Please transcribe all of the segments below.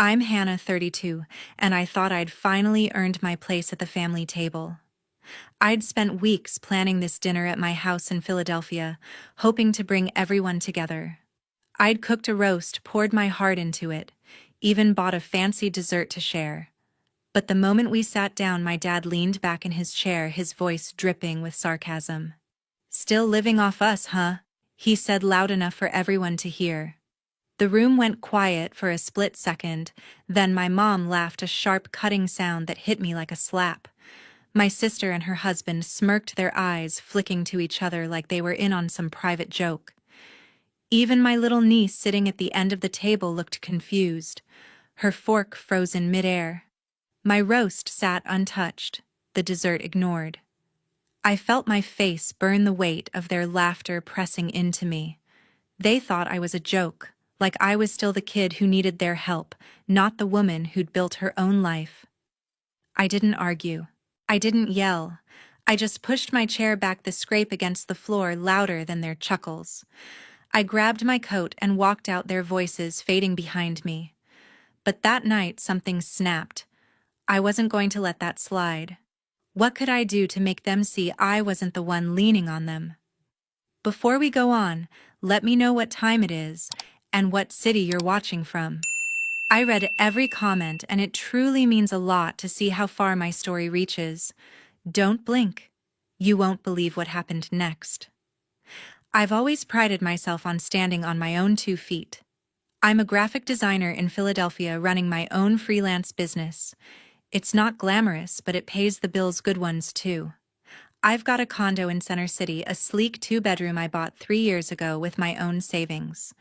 I'm Hannah, 32, and I thought I'd finally earned my place at the family table. I'd spent weeks planning this dinner at my house in Philadelphia, hoping to bring everyone together. I'd cooked a roast, poured my heart into it, even bought a fancy dessert to share. But the moment we sat down, my dad leaned back in his chair, his voice dripping with sarcasm. "Still living off us, huh?" he said loud enough for everyone to hear. The room went quiet for a split second, then my mom laughed, a sharp, cutting sound that hit me like a slap. My sister and her husband smirked, their eyes flicking to each other like they were in on some private joke. Even my little niece sitting at the end of the table looked confused, her fork frozen midair. My roast sat untouched, the dessert ignored. I felt my face burn, the weight of their laughter pressing into me. They thought I was a joke, like I was still the kid who needed their help, not the woman who'd built her own life. I didn't argue. I didn't yell. I just pushed my chair back, the scrape against the floor louder than their chuckles. I grabbed my coat and walked out, their voices fading behind me. But that night something snapped. I wasn't going to let that slide. What could I do to make them see I wasn't the one leaning on them? Before we go on, let me know what time it is and what city you're watching from. I read every comment, and it truly means a lot to see how far my story reaches. Don't blink. You won't believe what happened next. I've always prided myself on standing on my own 2 feet. I'm a graphic designer in Philadelphia running my own freelance business. It's not glamorous, but it pays the bills, good ones too. I've got a condo in Center City, a sleek 2-bedroom I bought 3 years ago with my own savings.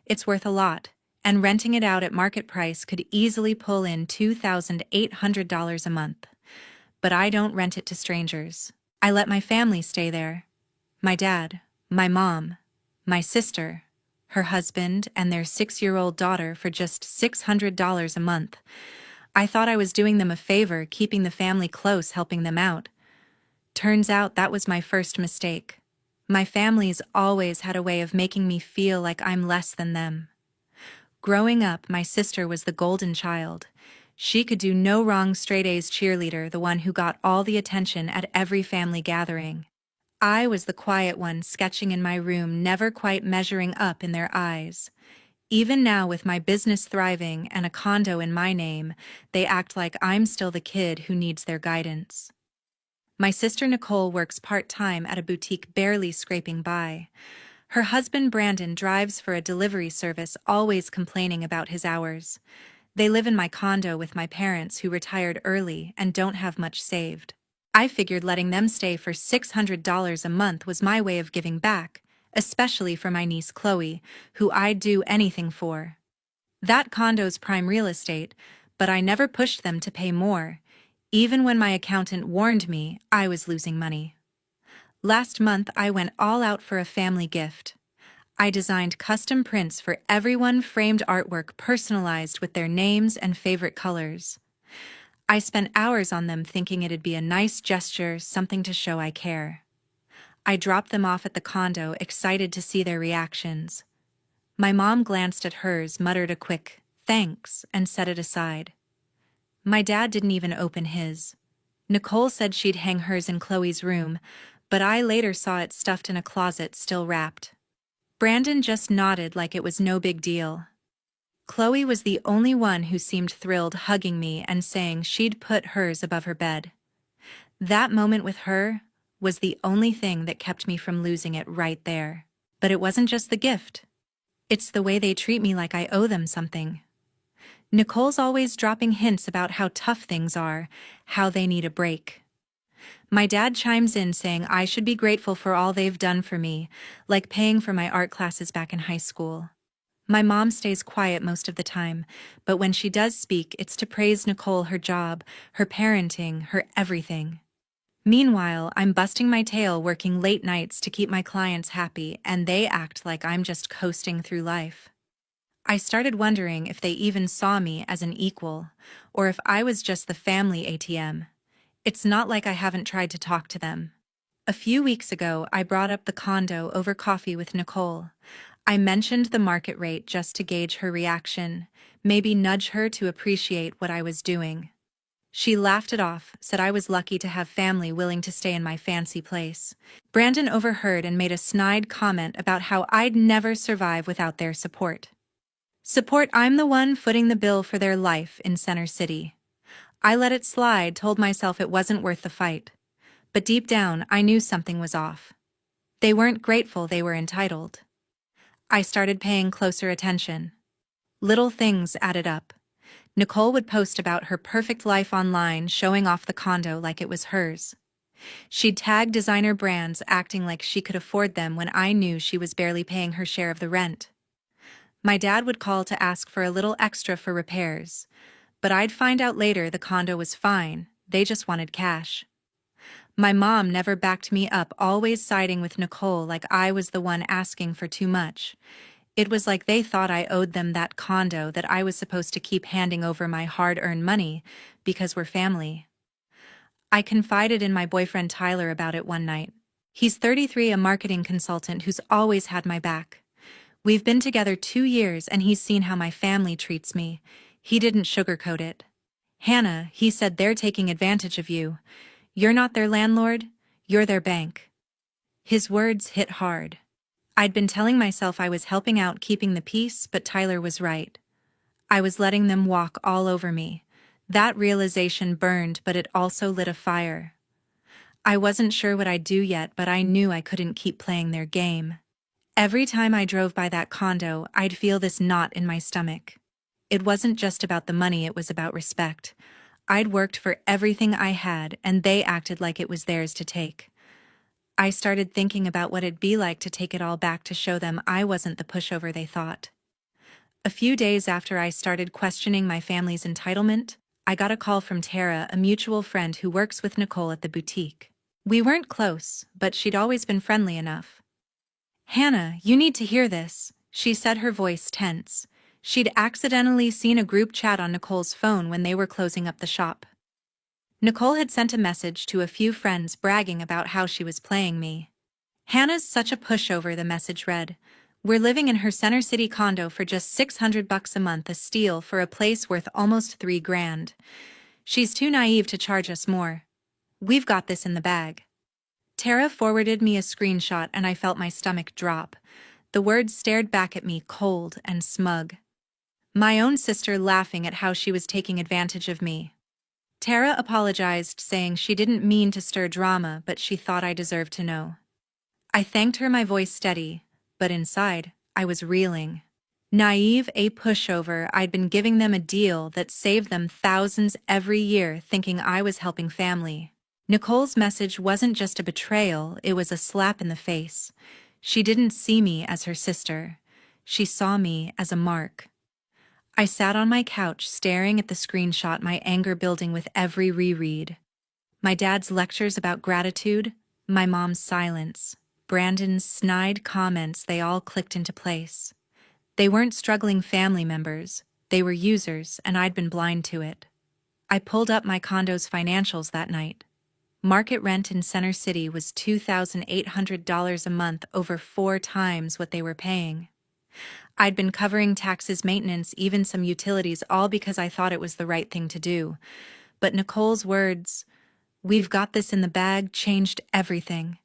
It's worth a lot, and renting it out at market price could easily pull in $2,800 a month. But I don't rent it to strangers. I let my family stay there. My dad, my mom, my sister, her husband, and their 6-year-old daughter for just $600 a month. I thought I was doing them a favor, keeping the family close, helping them out. Turns out that was my first mistake. My family's always had a way of making me feel like I'm less than them. Growing up, my sister was the golden child. She could do no wrong, straight A's cheerleader, the one who got all the attention at every family gathering. I was the quiet one, sketching in my room, never quite measuring up in their eyes. Even now, with my business thriving and a condo in my name, they act like I'm still the kid who needs their guidance. My sister Nicole works part-time at a boutique, barely scraping by. Her husband Brandon drives for a delivery service, always complaining about his hours. They live in my condo with my parents, who retired early and don't have much saved. I figured letting them stay for $600 a month was my way of giving back, especially for my niece Chloe, who I'd do anything for. That condo's prime real estate, but I never pushed them to pay more, even when my accountant warned me I was losing money. Last month, I went all out for a family gift. I designed custom prints for everyone, framed artwork personalized with their names and favorite colors. I spent hours on them, thinking it'd be a nice gesture, something to show I care. I dropped them off at the condo, excited to see their reactions. My mom glanced at hers, muttered a quick "thanks," and set it aside. My dad didn't even open his. Nicole said she'd hang hers in Chloe's room, but I later saw it stuffed in a closet, still wrapped. Brandon just nodded like it was no big deal. Chloe was the only one who seemed thrilled, hugging me and saying she'd put hers above her bed. That moment with her was the only thing that kept me from losing it right there. But it wasn't just the gift. It's the way they treat me, like I owe them something. Nicole's always dropping hints about how tough things are, how they need a break. My dad chimes in saying I should be grateful for all they've done for me, like paying for my art classes back in high school. My mom stays quiet most of the time, but when she does speak, it's to praise Nicole, her job, her parenting, her everything. Meanwhile, I'm busting my tail, working late nights to keep my clients happy, and they act like I'm just coasting through life. I started wondering if they even saw me as an equal, or if I was just the family ATM. It's not like I haven't tried to talk to them. A few weeks ago, I brought up the condo over coffee with Nicole. I mentioned the market rate just to gauge her reaction, maybe nudge her to appreciate what I was doing. She laughed it off, said I was lucky to have family willing to stay in my fancy place. Brandon overheard and made a snide comment about how I'd never survive without their support. Support? I'm the one footing the bill for their life in Center City. I let it slide, told myself it wasn't worth the fight. But deep down, I knew something was off. They weren't grateful, they were entitled. I started paying closer attention. Little things added up. Nicole would post about her perfect life online, showing off the condo like it was hers. She'd tag designer brands, acting like she could afford them when I knew she was barely paying her share of the rent. My dad would call to ask for a little extra for repairs, but I'd find out later the condo was fine, they just wanted cash. My mom never backed me up, always siding with Nicole like I was the one asking for too much. It was like they thought I owed them that condo, that I was supposed to keep handing over my hard-earned money because we're family. I confided in my boyfriend Tyler about it one night. He's 33, a marketing consultant who's always had my back. We've been together 2 years and he's seen how my family treats me. He didn't sugarcoat it. Hannah, he said, they're taking advantage of you. You're not their landlord, you're their bank. His words hit hard. I'd been telling myself I was helping out, keeping the peace, but Tyler was right. I was letting them walk all over me. That realization burned, but it also lit a fire. I wasn't sure what I'd do yet, but I knew I couldn't keep playing their game. Every time I drove by that condo, I'd feel this knot in my stomach. It wasn't just about the money, it was about respect. I'd worked for everything I had, and they acted like it was theirs to take. I started thinking about what it'd be like to take it all back, to show them I wasn't the pushover they thought. A few days after I started questioning my family's entitlement, I got a call from Tara, a mutual friend who works with Nicole at the boutique. We weren't close, but she'd always been friendly enough. "Hannah, you need to hear this," she said, her voice tense. She'd accidentally seen a group chat on Nicole's phone when they were closing up the shop. Nicole had sent a message to a few friends bragging about how she was playing me. "Hannah's such a pushover," the message read. "We're living in her Center City condo for just $600 a month, a steal for a place worth almost $3,000. She's too naive to charge us more. We've got this in the bag." Tara forwarded me a screenshot and I felt my stomach drop. The words stared back at me, cold and smug. My own sister laughing at how she was taking advantage of me. Tara apologized, saying she didn't mean to stir drama, but she thought I deserved to know. I thanked her, my voice steady, but inside, I was reeling. Naive, a pushover. I'd been giving them a deal that saved them thousands every year, thinking I was helping family. Nicole's message wasn't just a betrayal, it was a slap in the face. She didn't see me as her sister. She saw me as a mark. I sat on my couch staring at the screenshot, my anger building with every reread. My dad's lectures about gratitude, my mom's silence, Brandon's snide comments, they all clicked into place. They weren't struggling family members, they were users, and I'd been blind to it. I pulled up my condo's financials that night. Market rent in Center City was $2,800 a month, over 4 times what they were paying. I'd been covering taxes, maintenance, even some utilities, all because I thought it was the right thing to do. But Nicole's words, "We've got this in the bag," changed everything.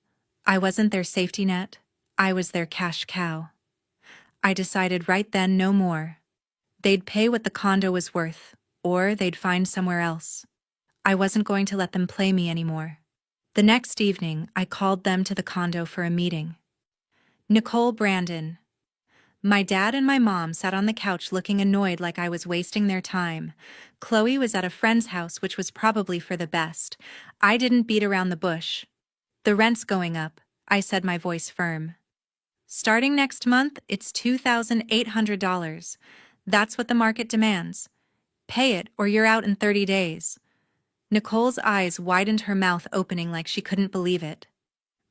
I wasn't their safety net, I was their cash cow. I decided right then, no more. They'd pay what the condo was worth, or they'd find somewhere else. I wasn't going to let them play me anymore. The next evening, I called them to the condo for a meeting. Nicole, Brandon. My dad and my mom sat on the couch looking annoyed, like I was wasting their time. Chloe was at a friend's house, which was probably for the best. I didn't beat around the bush. "The rent's going up," I said, my voice firm. "Starting next month, it's $2,800. That's what the market demands. Pay it or you're out in 30 days. Nicole's eyes widened, her mouth opening like she couldn't believe it.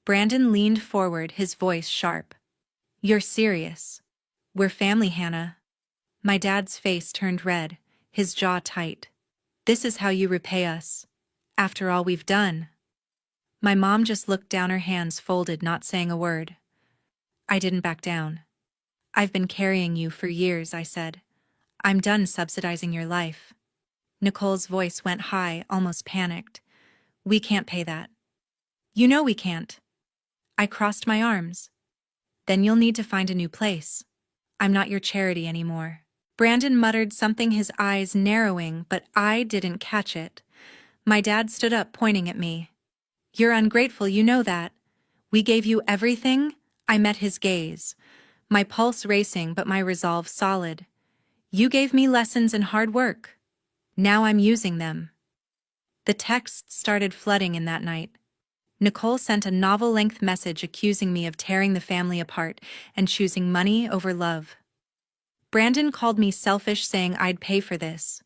Brandon leaned forward, his voice sharp. "You're serious? We're family, Hannah." My dad's face turned red, his jaw tight. "This is how you repay us, after all we've done." My mom just looked down, her hands folded, not saying a word. I didn't back down. I've been carrying you for years, I said. I'm done subsidizing your life. Nicole's voice went high, almost panicked. We can't pay that. You know we can't. I crossed my arms. Then you'll need to find a new place. I'm not your charity anymore. Brandon muttered something, his eyes narrowing, but I didn't catch it. My dad stood up, pointing at me. You're ungrateful, you know that. We gave you everything? I met his gaze. My pulse racing, but my resolve solid. You gave me lessons in hard work. Now I'm using them. The texts started flooding in that night. Nicole sent a novel-length message accusing me of tearing the family apart and choosing money over love. Brandon called me selfish, saying I'd pay for this.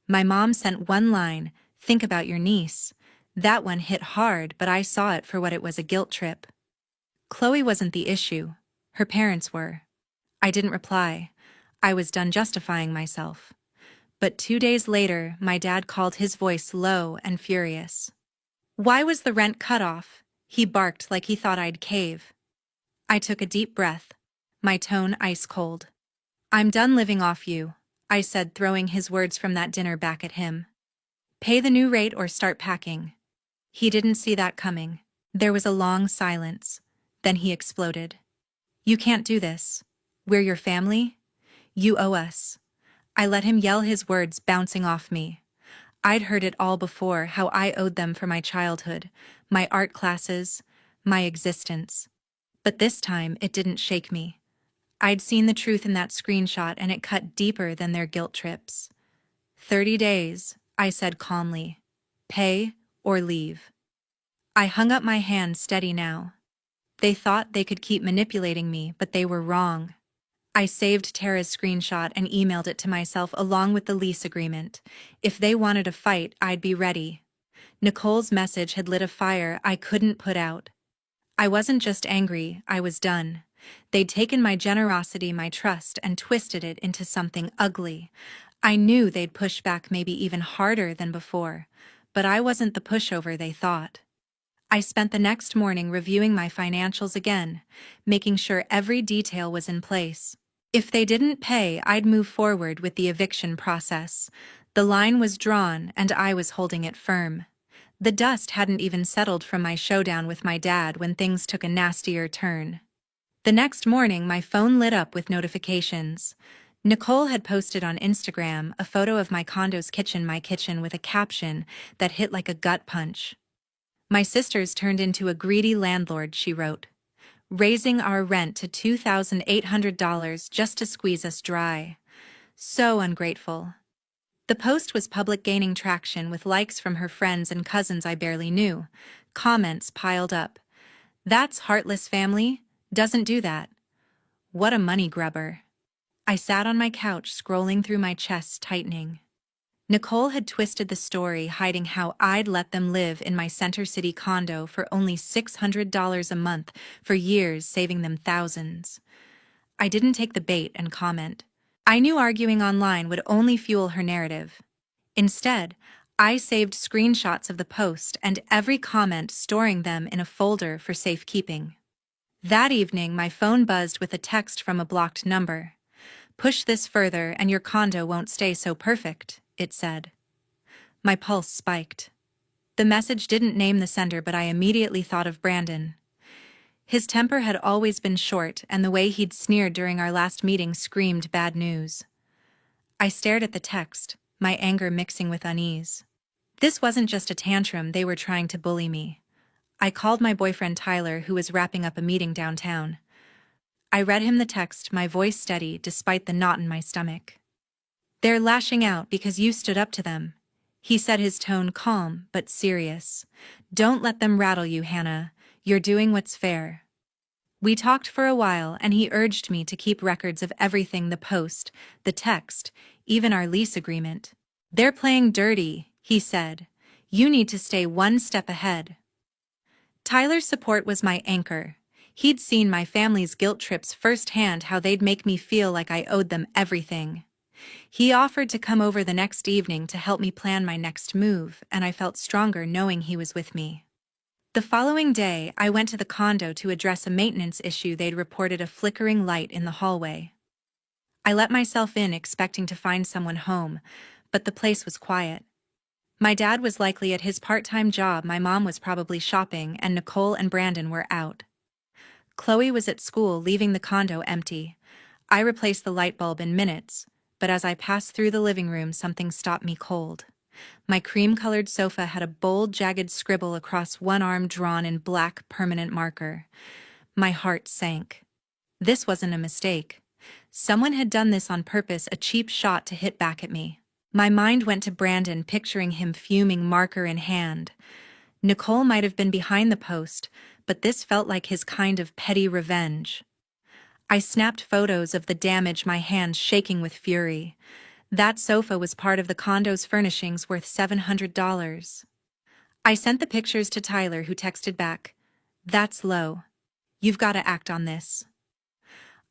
My mom sent one line, think about your niece. That one hit hard, but I saw it for what it was, a guilt trip. Chloe wasn't the issue. Her parents were. I didn't reply. I was done justifying myself. But 2 days later, my dad called, his voice low and furious. Why was the rent cut off? He barked like he thought I'd cave. I took a deep breath, my tone ice cold. I'm done living off you, I said, throwing his words from that dinner back at him. Pay the new rate or start packing. He didn't see that coming. There was a long silence. Then he exploded. You can't do this. We're your family. You owe us. I let him yell, his words bouncing off me. I'd heard it all before, how I owed them for my childhood, my art classes, my existence. But this time, it didn't shake me. I'd seen the truth in that screenshot, and it cut deeper than their guilt trips. 30 days, I said calmly. Pay or leave. I hung up my hand, steady now. They thought they could keep manipulating me, but they were wrong. I saved Tara's screenshot and emailed it to myself along with the lease agreement. If they wanted a fight, I'd be ready. Nicole's message had lit a fire I couldn't put out. I wasn't just angry, I was done. They'd taken my generosity, my trust, and twisted it into something ugly. I knew they'd push back, maybe even harder than before, but I wasn't the pushover they thought. I spent the next morning reviewing my financials again, making sure every detail was in place. If they didn't pay, I'd move forward with the eviction process. The line was drawn, and I was holding it firm. The dust hadn't even settled from my showdown with my dad when things took a nastier turn. The next morning, my phone lit up with notifications. Nicole had posted on Instagram a photo of my condo's kitchen, my kitchen, with a caption that hit like a gut punch. My sisters turned into a greedy landlord, she wrote, raising our rent to $2,800 just to squeeze us dry. So ungrateful. The post was public, gaining traction with likes from her friends and cousins I barely knew. Comments piled up. That's heartless family. Doesn't do that. What a money grubber. I sat on my couch, scrolling through, my chest tightening. Nicole had twisted the story, hiding how I'd let them live in my Center City condo for only $600 a month for years, saving them thousands. I didn't take the bait and comment. I knew arguing online would only fuel her narrative. Instead, I saved screenshots of the post and every comment, storing them in a folder for safekeeping. That evening, my phone buzzed with a text from a blocked number. Push this further and your condo won't stay so perfect, it said. My pulse spiked. The message didn't name the sender, but I immediately thought of Brandon. His temper had always been short, and the way he'd sneered during our last meeting screamed bad news. I stared at the text, my anger mixing with unease. This wasn't just a tantrum, they were trying to bully me. I called my boyfriend Tyler, who was wrapping up a meeting downtown. I read him the text, my voice steady despite the knot in my stomach. They're lashing out because you stood up to them, he said, his tone calm but serious. Don't let them rattle you, Hannah. You're doing what's fair. We talked for a while, and he urged me to keep records of everything, the post, the text, even our lease agreement. They're playing dirty, he said. You need to stay one step ahead. Tyler's support was my anchor. He'd seen my family's guilt trips firsthand, how they'd make me feel like I owed them everything. He offered to come over the next evening to help me plan my next move, and I felt stronger knowing he was with me. The following day, I went to the condo to address a maintenance issue. They'd reported a flickering light in the hallway. I let myself in expecting to find someone home, but the place was quiet. My dad was likely at his part-time job, my mom was probably shopping, and Nicole and Brandon were out. Chloe was at school, leaving the condo empty. I replaced the light bulb in minutes, but as I passed through the living room, something stopped me cold. My cream-colored sofa had a bold, jagged scribble across one arm drawn in black permanent marker. My heart sank. This wasn't a mistake. Someone had done this on purpose, a cheap shot to hit back at me. My mind went to Brandon, picturing him fuming, marker in hand. Nicole might have been behind the post, but this felt like his kind of petty revenge. I snapped photos of the damage, my hands shaking with fury. That sofa was part of the condo's furnishings worth $700. I sent the pictures to Tyler, who texted back, "That's low. You've got to act on this."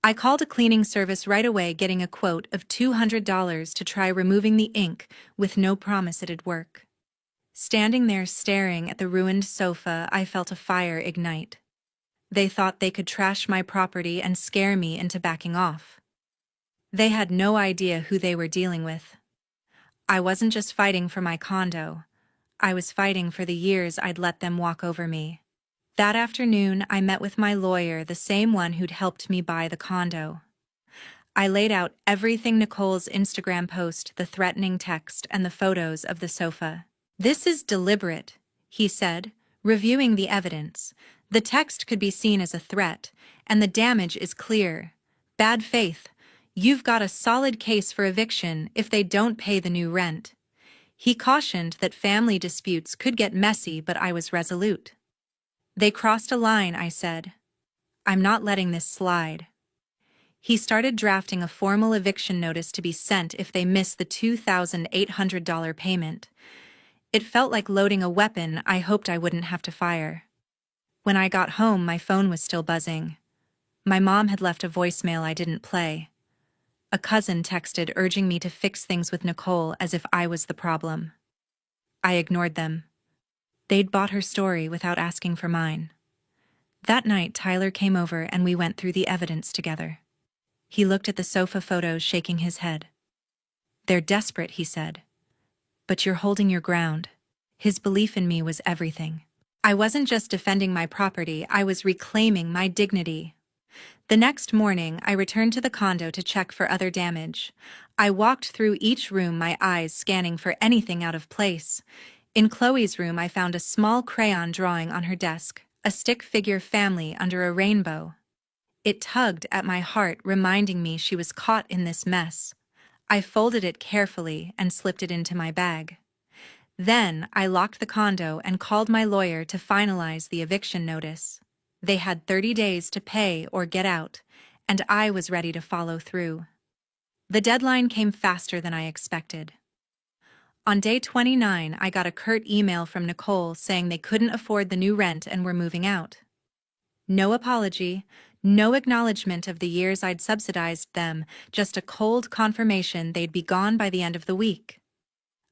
I called a cleaning service right away, getting a quote of $200 to try removing the ink, with no promise it'd work. Standing there staring at the ruined sofa, I felt a fire ignite. They thought they could trash my property and scare me into backing off. They had no idea who they were dealing with. I wasn't just fighting for my condo. I was fighting for the years I'd let them walk over me. That afternoon, I met with my lawyer, the same one who'd helped me buy the condo. I laid out everything: Nicole's Instagram post, the threatening text, and the photos of the sofa. "This is deliberate," he said, reviewing the evidence. "The text could be seen as a threat, and the damage is clear. Bad faith. You've got a solid case for eviction if they don't pay the new rent." He cautioned that family disputes could get messy, but I was resolute. "They crossed a line," I said. "I'm not letting this slide." He started drafting a formal eviction notice to be sent if they missed the $2,800 payment. It felt like loading a weapon I hoped I wouldn't have to fire. When I got home, my phone was still buzzing. My mom had left a voicemail I didn't play. A cousin texted urging me to fix things with Nicole, as if I was the problem. I ignored them. They'd bought her story without asking for mine. That night, Tyler came over and we went through the evidence together. He looked at the sofa photos, shaking his head. "They're desperate," he said. "But you're holding your ground." His belief in me was everything. I wasn't just defending my property, I was reclaiming my dignity. The next morning, I returned to the condo to check for other damage. I walked through each room, my eyes scanning for anything out of place. In Chloe's room, I found a small crayon drawing on her desk, a stick figure family under a rainbow. It tugged at my heart, reminding me she was caught in this mess. I folded it carefully and slipped it into my bag. Then, I locked the condo and called my lawyer to finalize the eviction notice. They had 30 days to pay or get out, and I was ready to follow through. The deadline came faster than I expected. On day 29, I got a curt email from Nicole saying they couldn't afford the new rent and were moving out. No apology, no acknowledgement of the years I'd subsidized them, just a cold confirmation they'd be gone by the end of the week.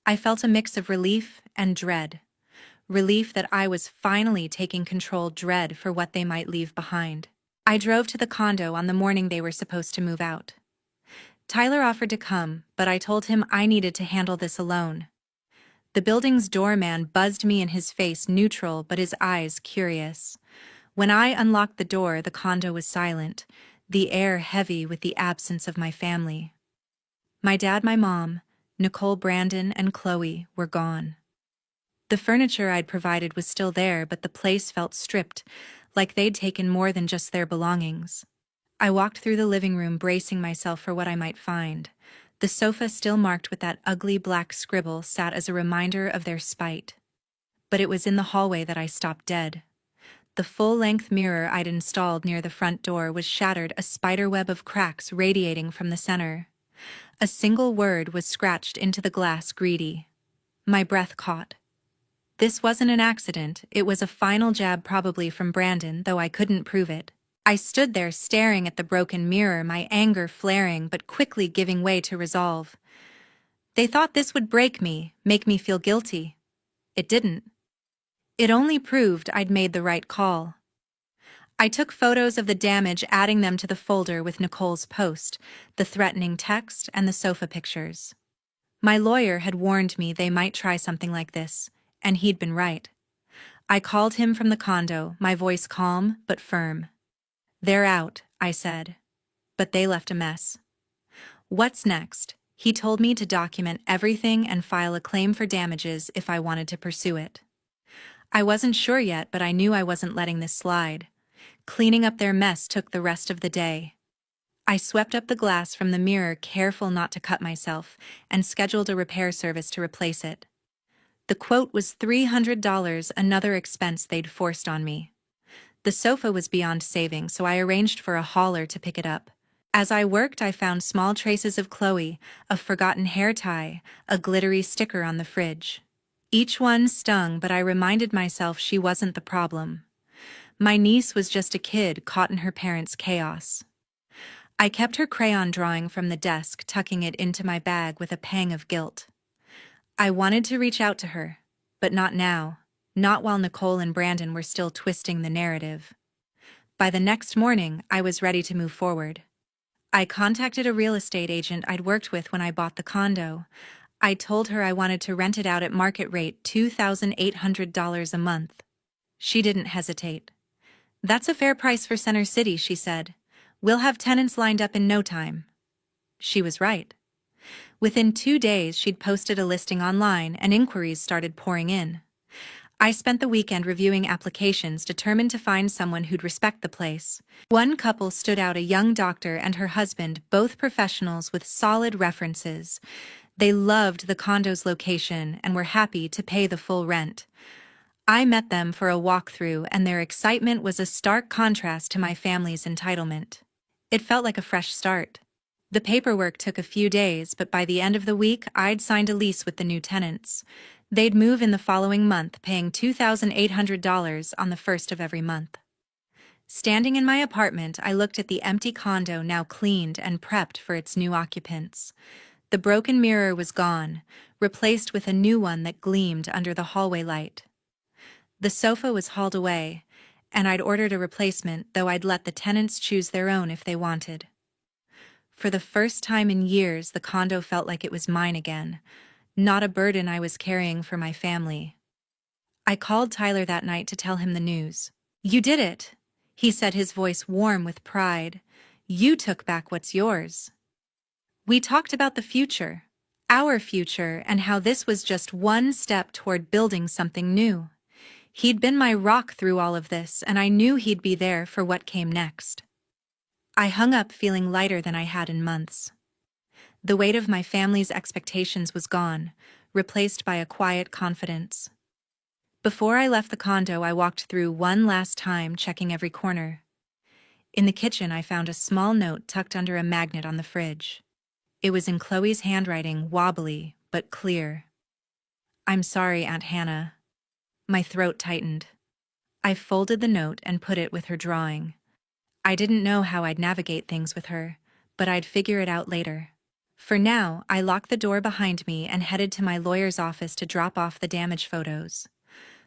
I felt a mix of relief and dread. Relief that I was finally taking control, dread for what they might leave behind. I drove to the condo on the morning they were supposed to move out. Tyler offered to come, but I told him I needed to handle this alone. The building's doorman buzzed me in his face, neutral but his eyes curious. When I unlocked the door, the condo was silent, the air heavy with the absence of my family. My dad, my mom, Nicole, Brandon, and Chloe were gone. The furniture I'd provided was still there, but the place felt stripped, like they'd taken more than just their belongings. I walked through the living room, bracing myself for what I might find. The sofa, still marked with that ugly black scribble, sat as a reminder of their spite. But it was in the hallway that I stopped dead. The full-length mirror I'd installed near the front door was shattered, a spiderweb of cracks radiating from the center. A single word was scratched into the glass: greedy. My breath caught. This wasn't an accident, it was a final jab, probably from Brandon, though I couldn't prove it. I stood there staring at the broken mirror, my anger flaring but quickly giving way to resolve. They thought this would break me, make me feel guilty. It didn't. It only proved I'd made the right call. I took photos of the damage, adding them to the folder with Nicole's post, the threatening text, and the sofa pictures. My lawyer had warned me they might try something like this, and he'd been right. I called him from the condo, my voice calm but firm. "They're out," I said. "But they left a mess." "What's next?" He told me to document everything and file a claim for damages if I wanted to pursue it. I wasn't sure yet, but I knew I wasn't letting this slide. Cleaning up their mess took the rest of the day. I swept up the glass from the mirror, careful not to cut myself, and scheduled a repair service to replace it. The quote was $300, another expense they'd forced on me. The sofa was beyond saving, so I arranged for a hauler to pick it up. As I worked, I found small traces of Chloe, a forgotten hair tie, a glittery sticker on the fridge. Each one stung, but I reminded myself she wasn't the problem. My niece was just a kid caught in her parents' chaos. I kept her crayon drawing from the desk, tucking it into my bag with a pang of guilt. I wanted to reach out to her, but not now, not while Nicole and Brandon were still twisting the narrative. By the next morning, I was ready to move forward. I contacted a real estate agent I'd worked with when I bought the condo. I told her I wanted to rent it out at market rate, $2,800 a month. She didn't hesitate. "That's a fair price for Center City," she said. "We'll have tenants lined up in no time." She was right. Within 2 days, she'd posted a listing online and inquiries started pouring in. I spent the weekend reviewing applications, determined to find someone who'd respect the place. One couple stood out, a young doctor and her husband, both professionals with solid references. They loved the condo's location and were happy to pay the full rent. I met them for a walkthrough, and their excitement was a stark contrast to my family's entitlement. It felt like a fresh start. The paperwork took a few days, but by the end of the week, I'd signed a lease with the new tenants. They'd move in the following month, paying $2,800 on the first of every month. Standing in my apartment, I looked at the empty condo, now cleaned and prepped for its new occupants. The broken mirror was gone, replaced with a new one that gleamed under the hallway light. The sofa was hauled away, and I'd ordered a replacement, though I'd let the tenants choose their own if they wanted. For the first time in years, the condo felt like it was mine again, not a burden I was carrying for my family. I called Tyler that night to tell him the news. "You did it," he said, his voice warm with pride. "You took back what's yours." We talked about the future, our future, and how this was just one step toward building something new. He'd been my rock through all of this, and I knew he'd be there for what came next. I hung up feeling lighter than I had in months. The weight of my family's expectations was gone, replaced by a quiet confidence. Before I left the condo, I walked through one last time, checking every corner. In the kitchen, I found a small note tucked under a magnet on the fridge. It was in Chloe's handwriting, wobbly but clear. "I'm sorry, Aunt Hannah." My throat tightened. I folded the note and put it with her drawing. I didn't know how I'd navigate things with her, but I'd figure it out later. For now, I locked the door behind me and headed to my lawyer's office to drop off the damage photos.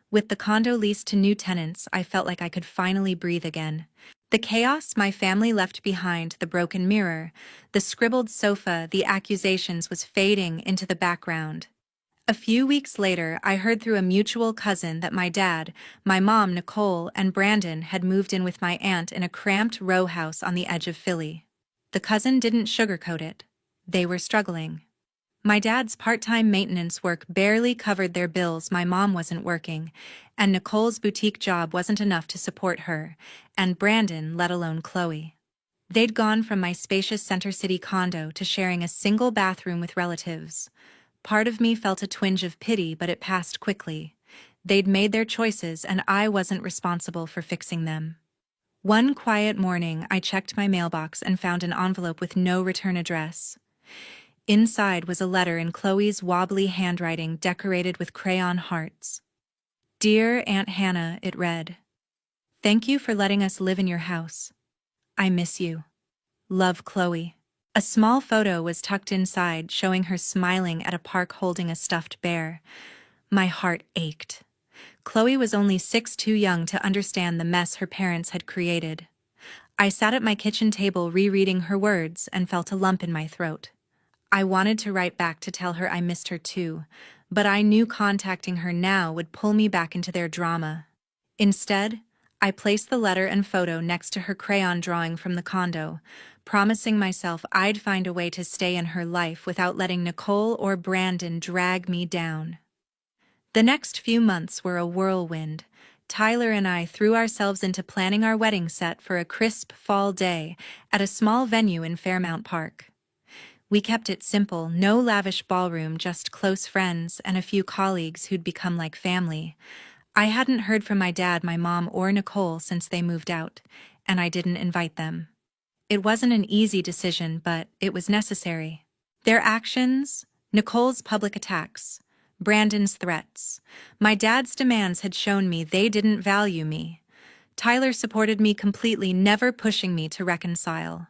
With the condo leased to new tenants, I felt like I could finally breathe again. The chaos my family left behind, the broken mirror, the scribbled sofa, the accusations, was fading into the background. A few weeks later, I heard through a mutual cousin that my dad, my mom, Nicole, and Brandon had moved in with my aunt in a cramped row house on the edge of Philly. The cousin didn't sugarcoat it. They were struggling. My dad's part-time maintenance work barely covered their bills, my mom wasn't working, and Nicole's boutique job wasn't enough to support her, and Brandon, let alone Chloe. They'd gone from my spacious Center City condo to sharing a single bathroom with relatives. Part of me felt a twinge of pity, but it passed quickly. They'd made their choices, and I wasn't responsible for fixing them. One quiet morning, I checked my mailbox and found an envelope with no return address. Inside was a letter in Chloe's wobbly handwriting, decorated with crayon hearts. "Dear Aunt Hannah," it read. "Thank you for letting us live in your house. I miss you. Love, Chloe." A small photo was tucked inside, showing her smiling at a park holding a stuffed bear. My heart ached. Chloe was only 6 too young to understand the mess her parents had created. I sat at my kitchen table rereading her words and felt a lump in my throat. I wanted to write back to tell her I missed her too, but I knew contacting her now would pull me back into their drama. Instead, I placed the letter and photo next to her crayon drawing from the condo, promising myself I'd find a way to stay in her life without letting Nicole or Brandon drag me down. The next few months were a whirlwind. Tyler and I threw ourselves into planning our wedding set for a crisp fall day at a small venue in Fairmount Park. We kept it simple, no lavish ballroom, just close friends and a few colleagues who'd become like family. I hadn't heard from my dad, my mom, or Nicole since they moved out, and I didn't invite them. It wasn't an easy decision, but it was necessary. Their actions, Nicole's public attacks, Brandon's threats, my dad's demands had shown me they didn't value me. Tyler supported me completely, never pushing me to reconcile.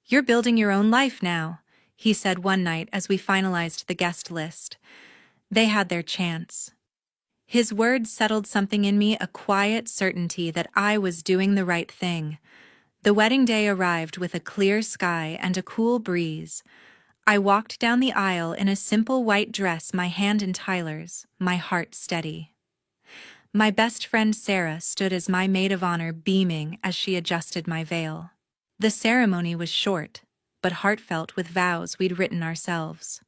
"You're building your own life now," he said one night as we finalized the guest list. They had their chance. His words settled something in me, a quiet certainty that I was doing the right thing. The wedding day arrived with a clear sky and a cool breeze. I walked down the aisle in a simple white dress, my hand in Tyler's, my heart steady. My best friend Sarah stood as my maid of honor, beaming as she adjusted my veil. The ceremony was short, but heartfelt, with vows we'd written ourselves.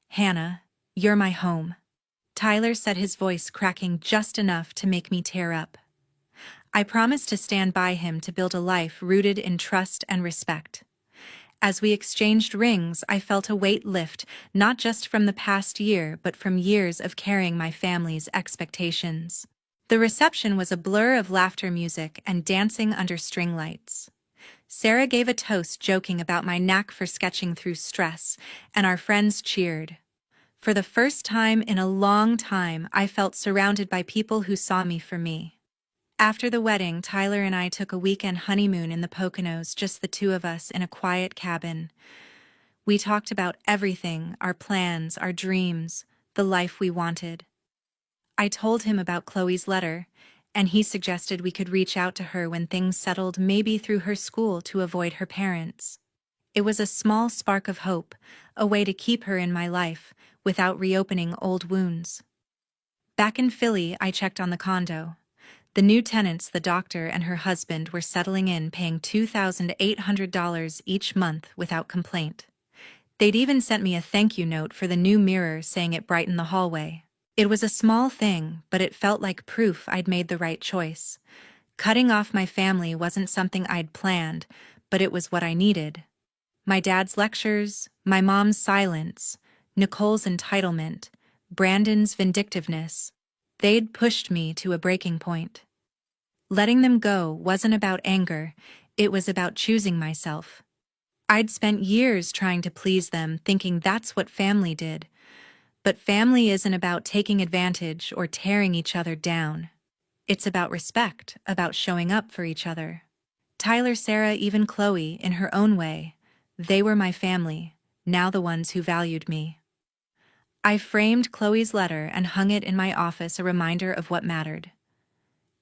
"Hannah, you're my home." Tyler said, his voice cracking just enough to make me tear up. I promised to stand by him, to build a life rooted in trust and respect. As we exchanged rings, I felt a weight lift, not just from the past year, but from years of carrying my family's expectations. The reception was a blur of laughter, music, and dancing under string lights. Sarah gave a toast, joking about my knack for sketching through stress, and our friends cheered. For the first time in a long time, I felt surrounded by people who saw me for me. After the wedding, Tyler and I took a weekend honeymoon in the Poconos, just the two of us in a quiet cabin. We talked about everything, our plans, our dreams, the life we wanted. I told him about Chloe's letter, and he suggested we could reach out to her when things settled, maybe through her school, to avoid her parents. It was a small spark of hope, a way to keep her in my life without reopening old wounds. Back in Philly, I checked on the condo. The new tenants, the doctor and her husband, were settling in, paying $2,800 each month without complaint. They'd even sent me a thank you note for the new mirror, saying it brightened the hallway. It was a small thing, but it felt like proof I'd made the right choice. Cutting off my family wasn't something I'd planned, but it was what I needed. My dad's lectures, my mom's silence, Nicole's entitlement, Brandon's vindictiveness, they'd pushed me to a breaking point. Letting them go wasn't about anger, it was about choosing myself. I'd spent years trying to please them, thinking that's what family did. But family isn't about taking advantage or tearing each other down. It's about respect, about showing up for each other. Tyler, Sarah, even Chloe, in her own way, they were my family, now the ones who valued me. I framed Chloe's letter and hung it in my office, a reminder of what mattered.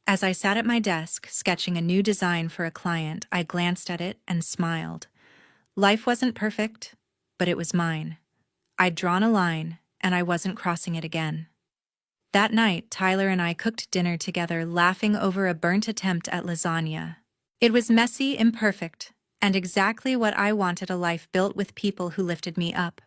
As I sat at my desk, sketching a new design for a client, I glanced at it and smiled. Life wasn't perfect, but it was mine. I'd drawn a line, and I wasn't crossing it again. That night, Tyler and I cooked dinner together, laughing over a burnt attempt at lasagna. It was messy, imperfect, and exactly what I wanted: a life built with people who lifted me up.